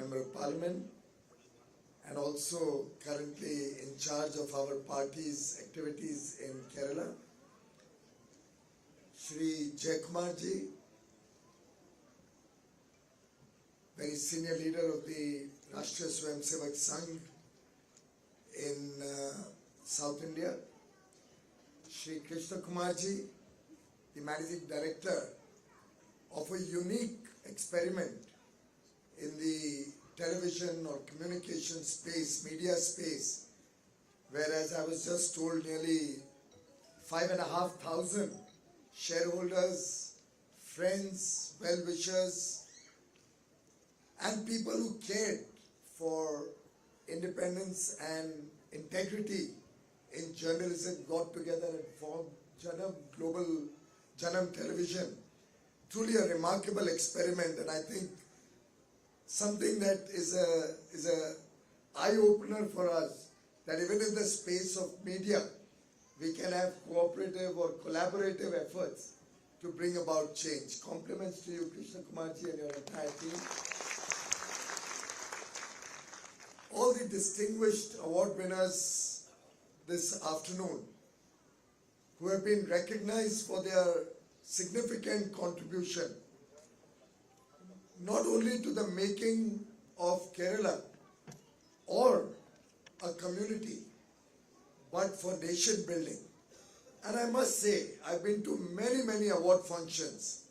Member of Parliament, and also currently in charge of our party's activities in Kerala, Shri Jayakumarji, very senior leader of the Rashtriya Swayamsevak Sangh in South India, Shri Krishna Kumarji, the Managing Director of a unique experiment in the television or communication space, media space, whereas I was just told nearly 5,500 shareholders, friends, well-wishers, and people who cared for independence and integrity in journalism got together and formed Janam Janam Television. Truly a remarkable experiment, and I think something that is a eye-opener for us, that even in the space of media, we can have cooperative or collaborative efforts to bring about change. Compliments to you, Krishna Kumarji, and your entire team. All the distinguished award winners this afternoon who have been recognized for their significant contribution, not only to the making of Kerala or a community, but for nation building. And I must say, I've been to many award functions,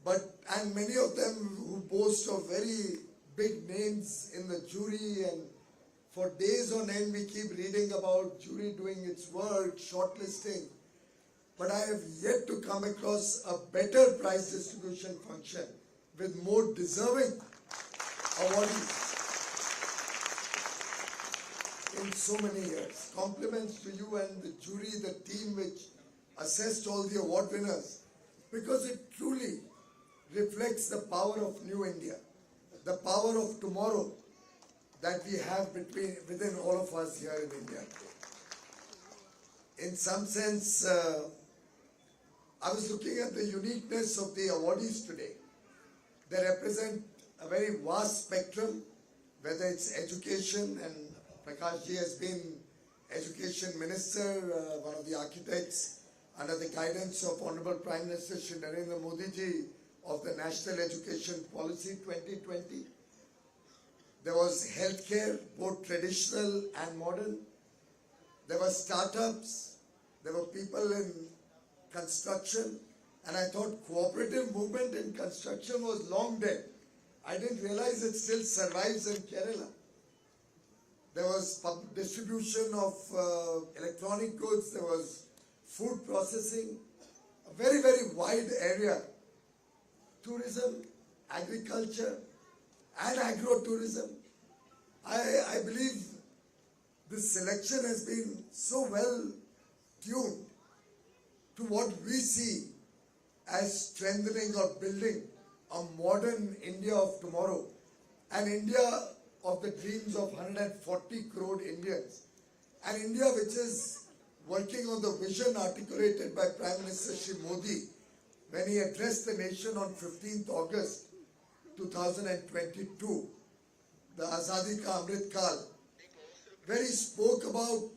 and many of them who boast of very big names in the jury, and for days on end we keep reading about jury doing its work, shortlisting. But I have yet to come across a better prize distribution function with more deserving awardees in so many years. Compliments to you and the jury, the team which assessed all the award winners, because it truly reflects the power of New India, the power of tomorrow that we have within all of us here in India. In some sense, I was looking at the uniqueness of the awardees today. They represent a very vast spectrum, whether it's education, and Prakash ji has been Education Minister, one of the architects under the guidance of Honorable Prime Minister Shri Narendra Modi ji of the National Education Policy 2020. There was healthcare, both traditional and modern. There were startups. There were people in construction. And I thought cooperative movement in construction was long dead. I didn't realize it still survives in Kerala. There was distribution of electronic goods. There was food processing. A very wide area. Tourism, agriculture, and agro-tourism. I believe this selection has been so well tuned to what we see as strengthening or building a modern India of tomorrow, an India of the dreams of 140 crore Indians, an India which is working on the vision articulated by Prime Minister Shri Modi when he addressed the nation on 15th August 2022, the Azadi Ka Amrit Kal, where he spoke about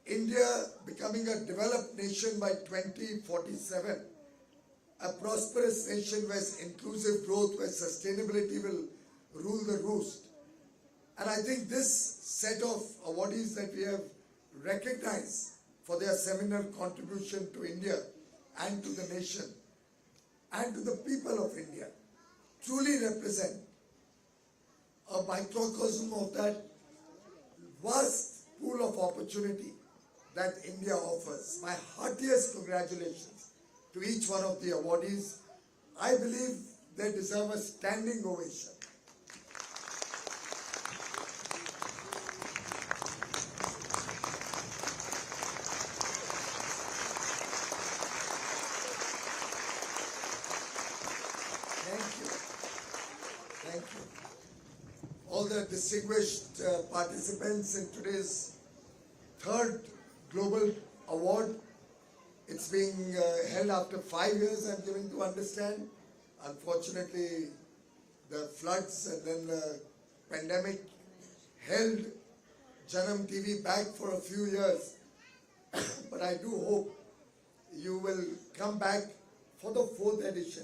India becoming a developed nation by 2047, a prosperous nation where inclusive growth, where sustainability will rule the roost. And I think this set of awardees that we have recognized for their seminal contribution to India and to the nation and to the people of India truly represent a microcosm of that vast pool of opportunity that India offers. My heartiest congratulations to each one of the awardees. I believe they deserve a standing ovation. Thank you. All the distinguished participants in today's third Global Award. It's being held after 5 years, I'm given to understand. Unfortunately, the floods and then the pandemic held Janam TV back for a few years. But I do hope you will come back for the 4th edition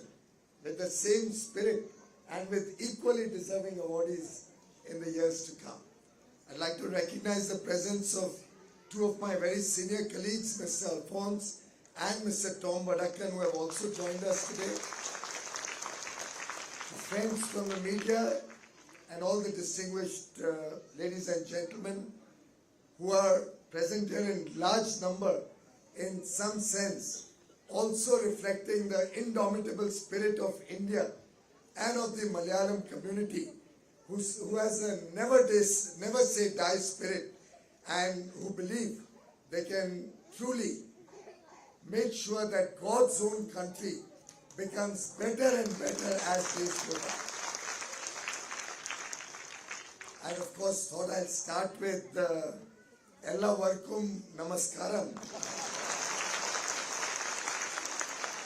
with the same spirit and with equally deserving awardees in the years to come. I'd like to recognize the presence of two of my very senior colleagues, Mr. Alphonse and Mr. Tom Vadakan, who have also joined us today. Friends from the media and all the distinguished ladies and gentlemen who are present here in large number, in some sense, also reflecting the indomitable spirit of India and of the Malayalam community, who has a never say die spirit, and who believe they can truly make sure that God's own country becomes better and better as days go by. And of course, thought I'll start with Ella Varkum Namaskaram.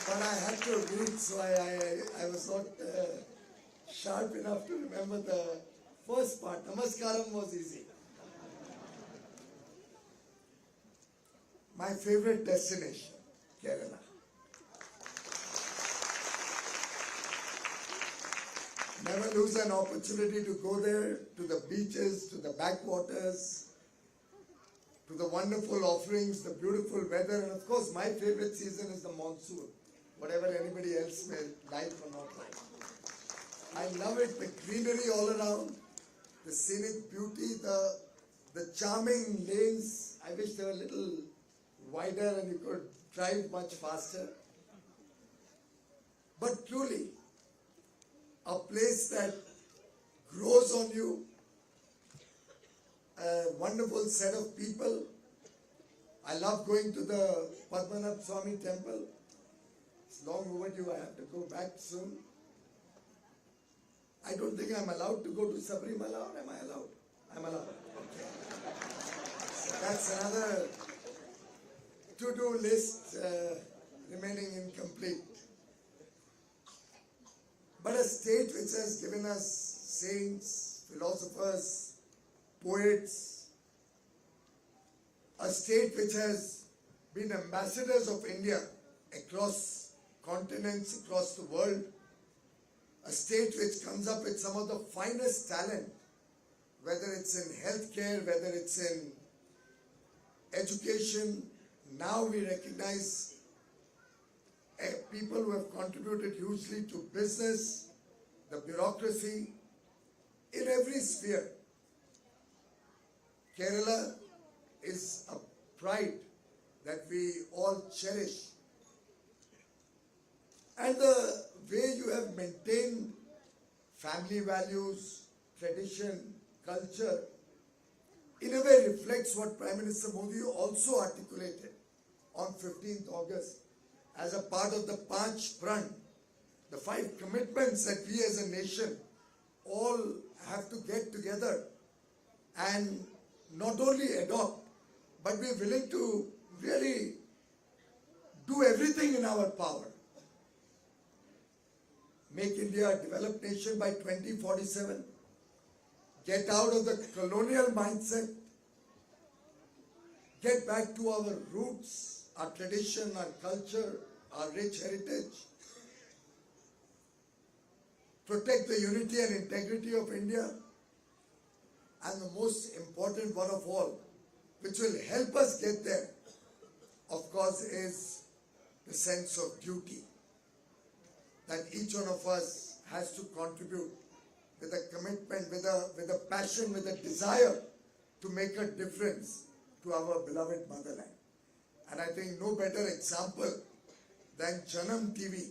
But I had to read, so I was not sharp enough to remember the first part. Namaskaram was easy. My favorite destination, Kerala. Never lose an opportunity to go there, to the beaches, to the backwaters, to the wonderful offerings, the beautiful weather, and of course my favorite season is the monsoon, whatever anybody else may like or not like. I love it, the greenery all around, the scenic beauty, the charming lanes. I wish they were a little wider and you could drive much faster. But truly, a place that grows on you, a wonderful set of people. I love going to the Padmanabh Swami temple. It's long overdue, I have to go back soon. I don't think I'm allowed to go to Sabrimala, or am I allowed? I'm allowed. Okay. So that's another to-do list remaining incomplete. But a state which has given us saints, philosophers, poets, a state which has been ambassadors of India across continents, across the world, a state which comes up with some of the finest talent, whether it's in healthcare, whether it's in education. Now we recognize people who have contributed hugely to business, the bureaucracy, in every sphere. Kerala is a pride that we all cherish. And the way you have maintained family values, tradition, culture, in a way reflects what Prime Minister Modi also articulated on 15th August as a part of the Panch Pran, the 5 commitments that we as a nation all have to get together and not only adopt, but be willing to really do everything in our power. Make India a developed nation by 2047. Get out of the colonial mindset. Get back to our roots, our tradition, our culture, our rich heritage. Protect the unity and integrity of India. And the most important one of all, which will help us get there, of course, is the sense of duty that each one of us has to contribute with a commitment, with a passion, with a desire to make a difference to our beloved motherland. And I think no better example than Janam TV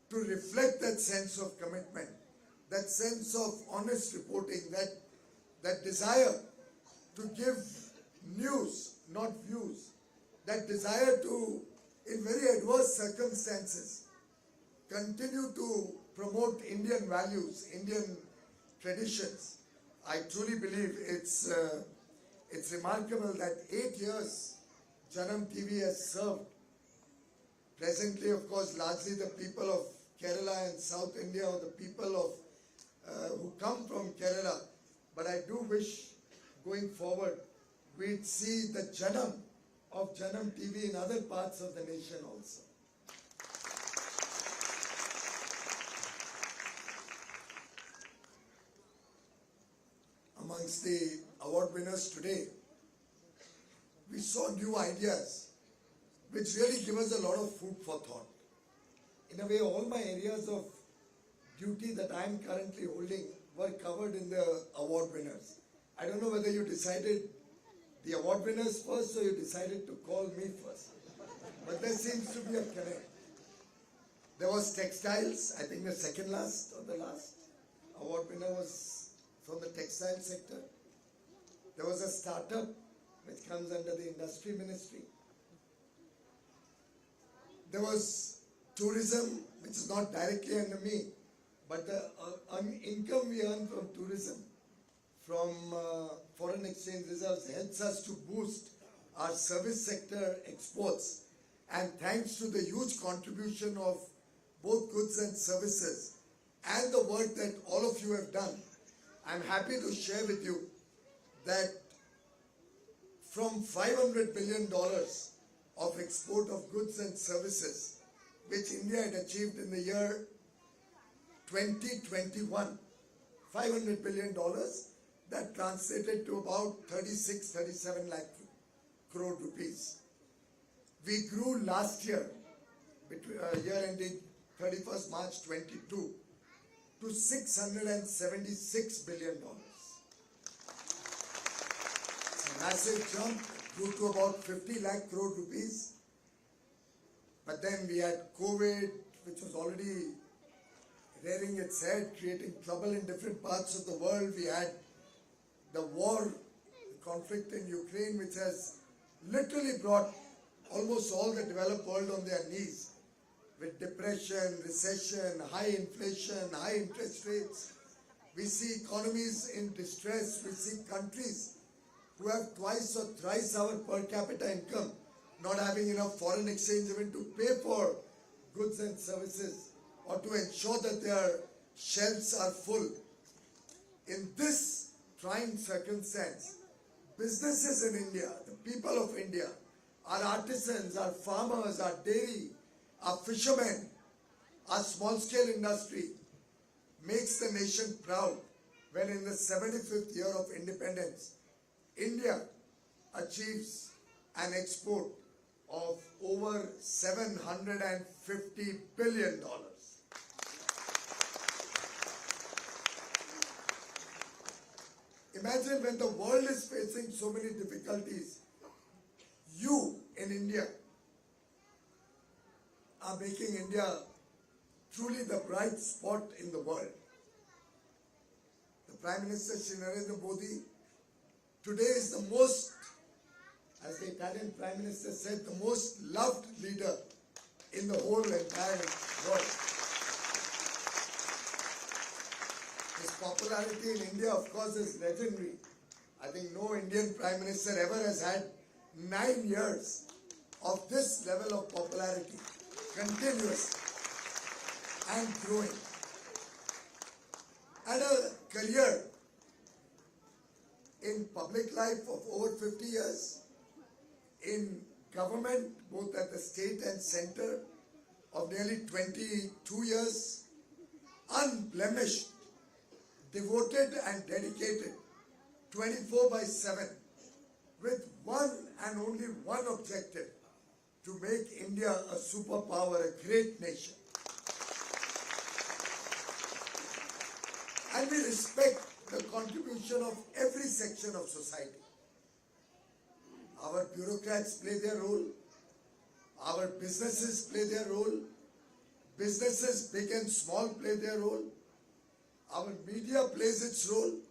to reflect that sense of commitment, that sense of honest reporting, that desire to give news, not views, that desire to, in very adverse circumstances, continue to promote Indian values, Indian traditions. I truly believe it's remarkable that 8 years Janam TV has served. Presently, of course, largely the people of Kerala and South India, or the people of who come from Kerala, but I do wish going forward we'd see the Janam of Janam TV in other parts of the nation also. Amongst the award winners today, we saw new ideas which really give us a lot of food for thought. In a way, all my areas of duty that I am currently holding were covered in the award winners. I don't know whether you decided the award winners first or you decided to call me first. But there seems to be a connect. There was Textiles, I think the second last or the last award winner was from the textile sector. There was a startup which comes under the industry ministry. There was tourism, which is not directly under me, but the income we earn from tourism, from foreign exchange reserves, helps us to boost our service sector exports. And thanks to the huge contribution of both goods and services and the work that all of you have done, I'm happy to share with you that from $500 billion of export of goods and services, which India had achieved in the year 2021, $500 billion, that translated to about 37 lakh crore rupees. We grew last year, year ending 31st March 22, to $676 billion. It's a massive jump, grew to about 50 lakh crore rupees. But then we had COVID, which was already rearing its head, creating trouble in different parts of the world. We had the war, the conflict in Ukraine, which has literally brought almost all the developed world on their knees, with depression, recession, high inflation, high interest rates. We see economies in distress. We see countries who have twice or thrice our per capita income not having enough foreign exchange even to pay for goods and services or to ensure that their shelves are full. In this trying circumstance, businesses in India, the people of India, our artisans, our farmers, our dairy, our fishermen, our small-scale industry makes the nation proud when in the 75th year of independence, India achieves an export of over $750 billion. Imagine when the world is facing so many difficulties, you in India are making India truly the bright spot in the world. The Prime Minister Shri Narendra Modi today is the most, as the Italian Prime Minister said, the most loved leader in the whole entire world. His popularity in India, of course, is legendary. I think no Indian Prime Minister ever has had 9 years of this level of popularity, continuous and growing. And a career in public life of over 50 years, in government, both at the state and center, of nearly 22 years, unblemished, devoted and dedicated, 24/7, with one and only one objective, to make India a superpower, a great nation. And we respect the contribution of every section of society. Our bureaucrats play their role. Our businesses play their role. Businesses, big and small, play their role. Our media plays its role.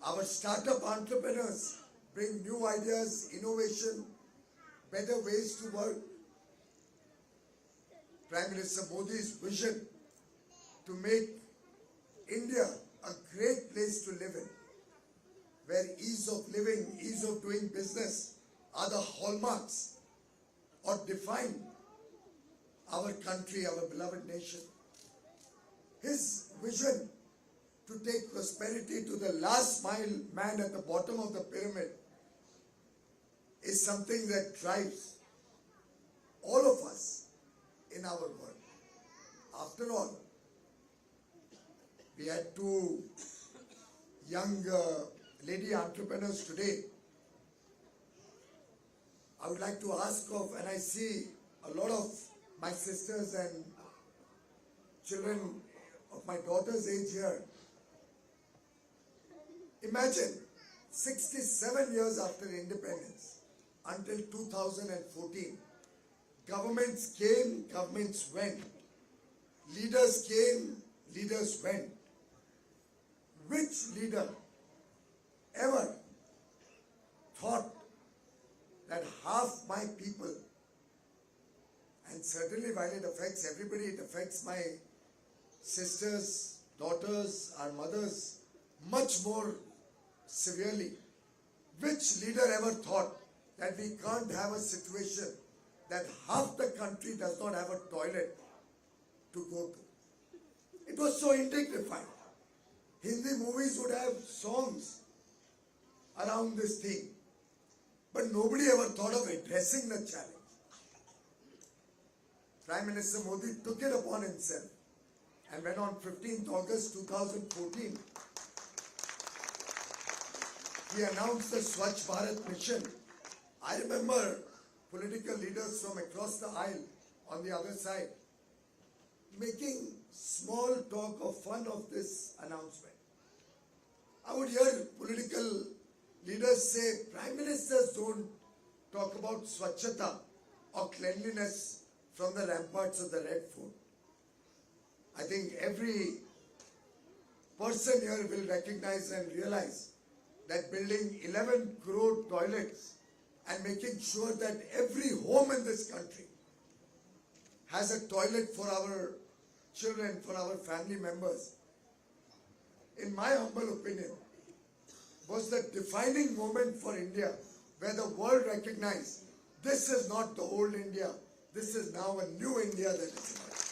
Our startup entrepreneurs bring new ideas, innovation, better ways to work. Prime Minister Modi's vision to make India a great place to live in, where ease of living, ease of doing business are the hallmarks or define our country, our beloved nation. His vision to take prosperity to the last mile man at the bottom of the pyramid is something that drives all of us in our work. After all, we had two young lady entrepreneurs today. I would like to ask of, and I see a lot of my sisters and children of my daughter's age here. Imagine 67 years after independence, until 2014, governments came, governments went. Leaders came, leaders went. Which leader ever thought that half my people, and certainly while it affects everybody, it affects my sisters, daughters, our mothers much more severely. Which leader ever thought that we can't have a situation that half the country does not have a toilet to go to? It was so undignified. Hindi movies would have songs around this thing, but nobody ever thought of addressing the challenge. Prime Minister Modi took it upon himself, and when on 15th August 2014, he announced the Swachh Bharat mission. I remember political leaders from across the aisle on the other side making small talk of fun of this announcement. I would hear political leaders say, Prime Ministers don't talk about Swachhata or cleanliness from the ramparts of the Red Fort. I think every person here will recognize and realize that building 11 crore toilets and making sure that every home in this country has a toilet for our children, for our family members, in my humble opinion, was the defining moment for India, where the world recognized this is not the old India, this is now a new India that is emerging.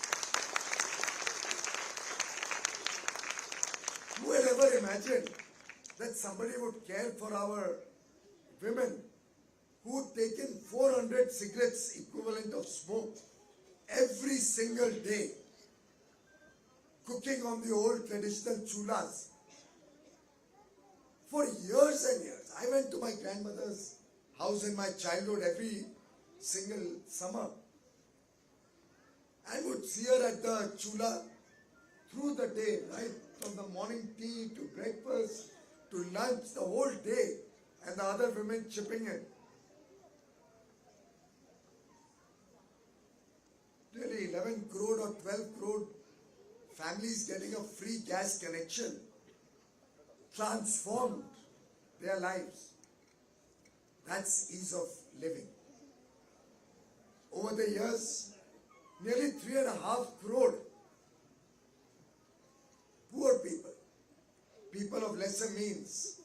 Who had ever imagined that somebody would care for our women who'd taken 400 cigarettes equivalent of smoke every single day, cooking on the old traditional chulas for years and years. I went to my grandmother's house in my childhood every single summer and would see her at the chula through the day, right from the morning tea to breakfast to lunch, the whole day, and the other women chipping in. Really 11 crore or 12 crore families getting a free gas connection transformed their lives. That's ease of living. Over the years, nearly 3.5 crore poor people, people of lesser means,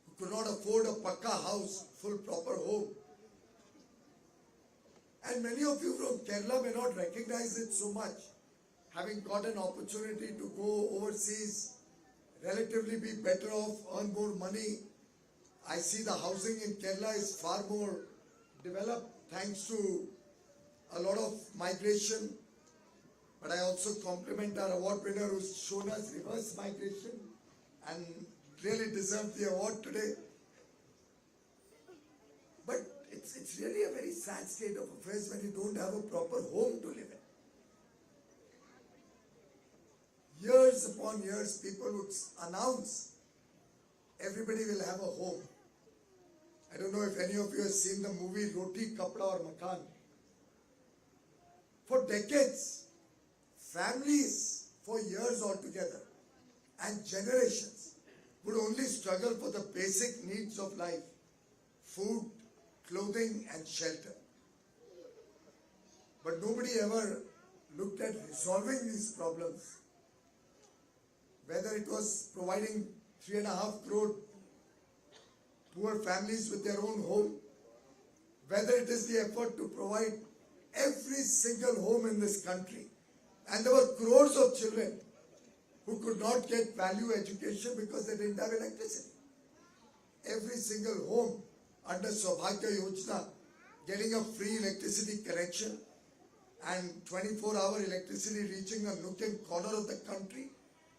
who could not afford a pakka house, full proper home. And many of you from Kerala may not recognize it so much, having got an opportunity to go overseas, relatively be better off, earn more money. I see the housing in Kerala is far more developed thanks to a lot of migration. But I also compliment our award winner who's shown us reverse migration and really deserved the award today. But it's really a very sad state of affairs when you don't have a proper home to live in. Years upon years, people would announce everybody will have a home. I don't know if any of you have seen the movie Roti, Kapda or Makan. For decades, families for years altogether and generations would only struggle for the basic needs of life: food, clothing and shelter. But nobody ever looked at resolving these problems. Whether it was providing 3.5 crore poor families with their own home, whether it is the effort to provide every single home in this country. And there were crores of children who who could not get value education because they didn't have electricity. Every single home under Sabha Yojana getting a free electricity connection and 24-hour electricity reaching a nook and corner of the country.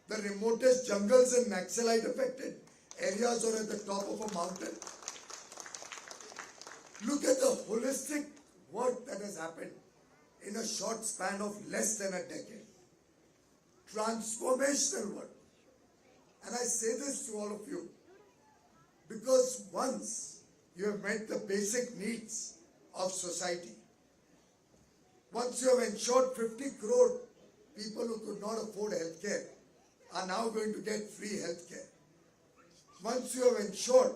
The remotest jungles and Naxalite affected areas or at the top of a mountain. Look at the holistic work that has happened in a short span of less than a decade. Transformational work. And I say this to all of you because once you have met the basic needs of society, once you have ensured 50 crore people who could not afford healthcare are now going to get free healthcare. Once you have ensured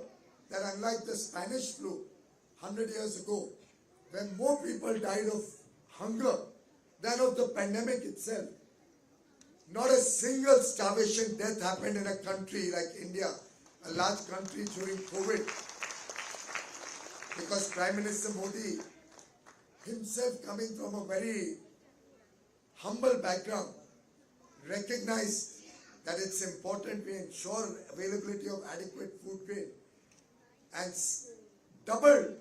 that unlike the Spanish flu 100 years ago, when more people died of hunger than of the pandemic itself, not a single starvation death happened in a country like India, a large country during COVID, because Prime Minister Modi, himself coming from a very humble background, recognized that it's important we ensure availability of adequate food grain and doubled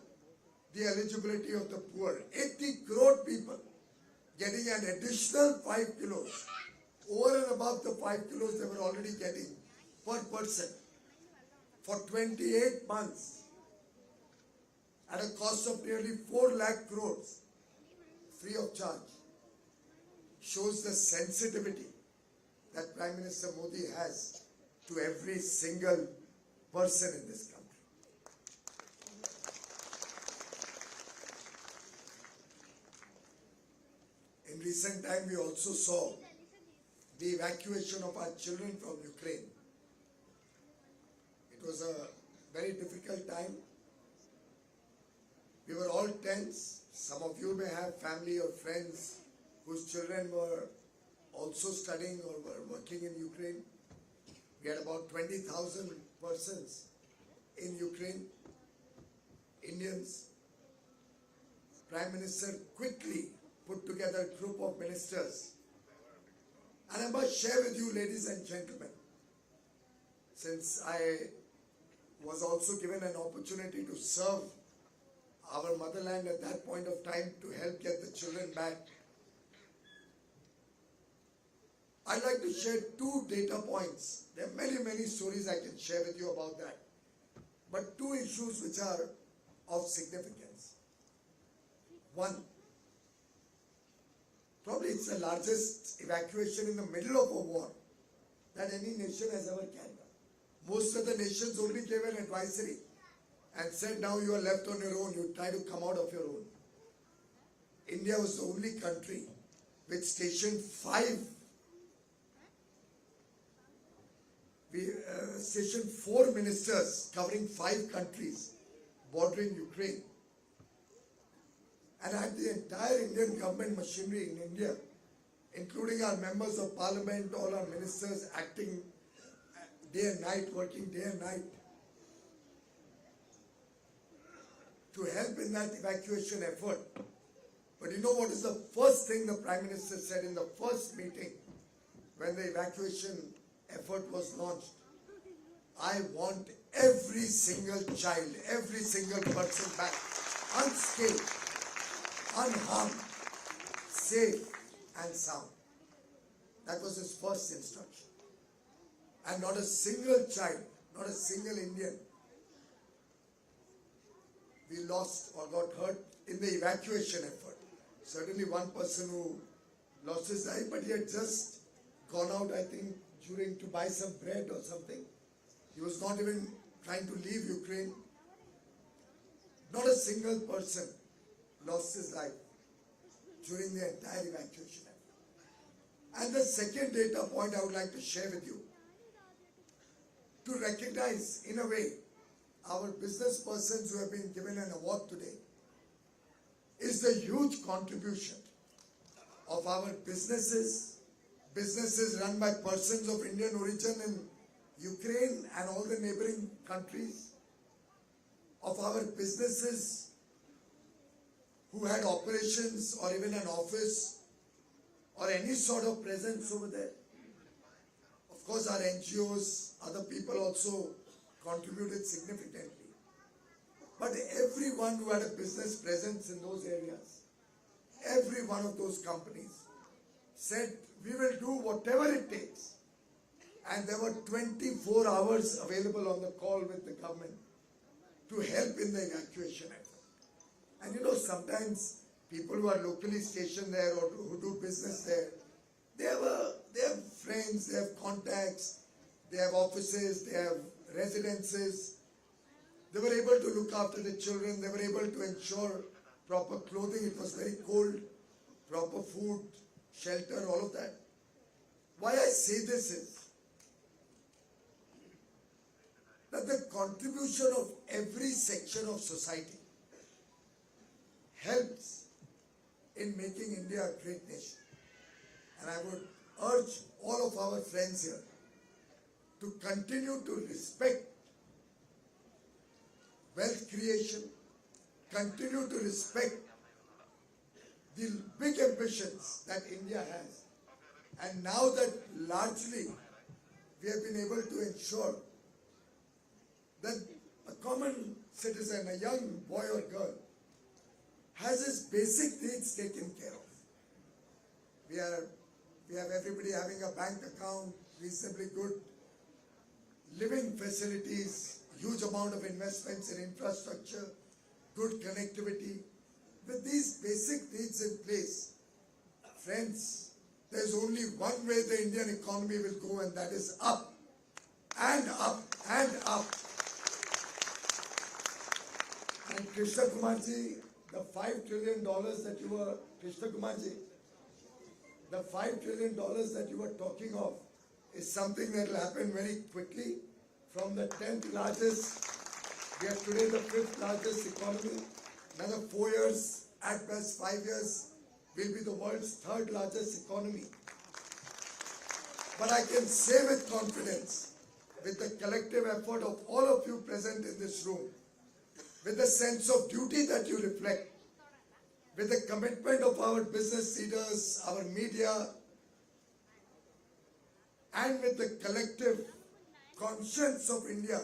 the eligibility of the poor. 80 crore people getting an additional 5 kilos over and above the 5 kilos they were already getting per person for 28 months at a cost of nearly 4 lakh crores free of charge, shows the sensitivity that Prime Minister Modi has to every single person in this country. In recent time, we also saw the evacuation of our children from Ukraine. It was a very difficult time. We were all tense. Some of you may have family or friends whose children were also studying or were working in Ukraine. We had about 20,000 persons in Ukraine, Indians. Prime Minister quickly put together a group of ministers. And I must share with you, ladies and gentlemen, since I was also given an opportunity to serve our motherland at that point of time to help get the children back, I'd like to share 2 data points. There are many, many stories I can share with you about that. But 2 issues which are of significance. One, probably it's the largest evacuation in the middle of a war that any nation has ever carried out. Most of the nations only gave an advisory and said, now you are left on your own, you try to come out of your own. India was the only country which stationed 4 ministers covering 5 countries bordering Ukraine, and had the entire Indian government machinery in India, including our members of parliament, all our ministers acting day and night, working day and night to help in that evacuation effort. But you know what is the first thing the Prime Minister said in the first meeting when the evacuation effort was launched? I want every single child, every single person back, unscathed, unharmed, safe and sound. That was his first instruction. And not a single child, not a single Indian we lost or got hurt in the evacuation effort. Certainly one person who lost his life, but he had just gone out, I think, to buy some bread or something. He was not even trying to leave Ukraine. Not a single person lost his life during the entire evacuation effort. And the second data point I would like to share with you, to recognize, in a way, our business persons who have been given an award today, is the huge contribution of our businesses run by persons of Indian origin in Ukraine and all the neighboring countries, of our businesses who had operations or even an office or any sort of presence over there, Of course, our NGOs, other people also contributed significantly. But everyone who had a business presence in those areas, every one of those companies said, we will do whatever it takes. And there were 24 hours available on the call with the government to help in the evacuation effort. And you know, sometimes people who are locally stationed there or who do business there, they have friends, they have contacts, they have offices, they have residences. They were able to look after the children, they were able to ensure proper clothing, it was very cold, proper food, shelter, all of that. Why I say this is that the contribution of every section of society helps in making India a great nation. And I would urge all of our friends here to continue to respect wealth creation, continue to respect the big ambitions that India has. And now that largely we have been able to ensure that a common citizen, a young boy or girl, has his basic needs taken care of. We have everybody having a bank account, reasonably good living facilities, huge amount of investments in infrastructure, good connectivity. With these basic needs in place, friends, there's only one way the Indian economy will go, and that is up and up and up. And Krishna Kumarji, the $5 trillion that you were, Krishna Kumarji, the $5 trillion that you were talking of is something that will happen very quickly. From the 10th largest, we are today the 5th largest economy. Another 4 years, at best 5 years, we'll be the world's 3rd largest economy. But I can say with confidence, with the collective effort of all of you present in this room, with the sense of duty that you reflect, with the commitment of our business leaders, our media, and with the collective conscience of India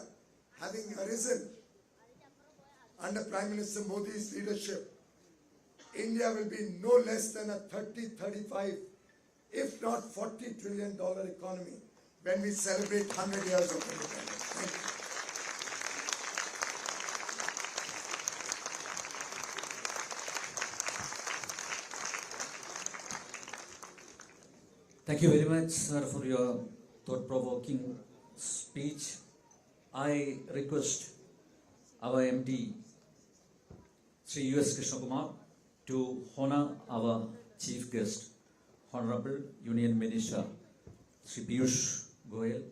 having arisen under Prime Minister Modi's leadership, India will be no less than a 30, 35, if not $40 trillion economy when we celebrate 100 years of independence. Thank you. Thank you very much, sir, for your thought-provoking speech. I request our MD, Sri U.S. Krishna Kumar, to honor our chief guest, Honorable Union Minister, Sri Piyush Goyal.